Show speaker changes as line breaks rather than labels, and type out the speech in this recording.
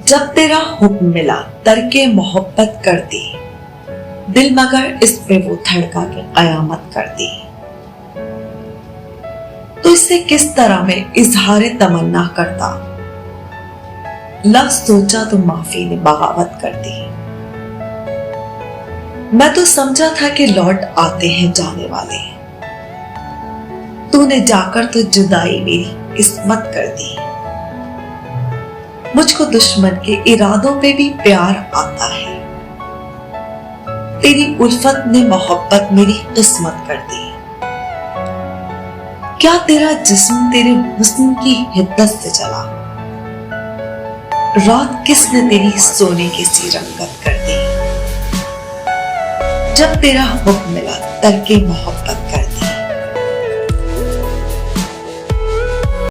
जब तेरा हुक्म मिला तरके मोहब्बत कर दी, दिल मगर इस पे वो धड़का के कयामत कर दी। तो इससे किस तरह में इजहार तमन्ना करता, लफ्ज सोचा तो माफी ने बगावत कर दी। मैं तो समझा था कि लौट आते हैं जाने वाले, तूने जाकर तो जुदाई मेरी किस्मत कर दी। मुझको दुश्मन के इरादों पे भी प्यार आता है, तेरी उल्फत ने मोहब्बत मेरी किस्मत कर दी। क्या तेरा जिस्म तेरे हुस्न की हिद्दत से चला, रात किसने तेरी सोने की सी रंगत कर दी। जब तेरा हुक्म मिला तरके मोहब्बत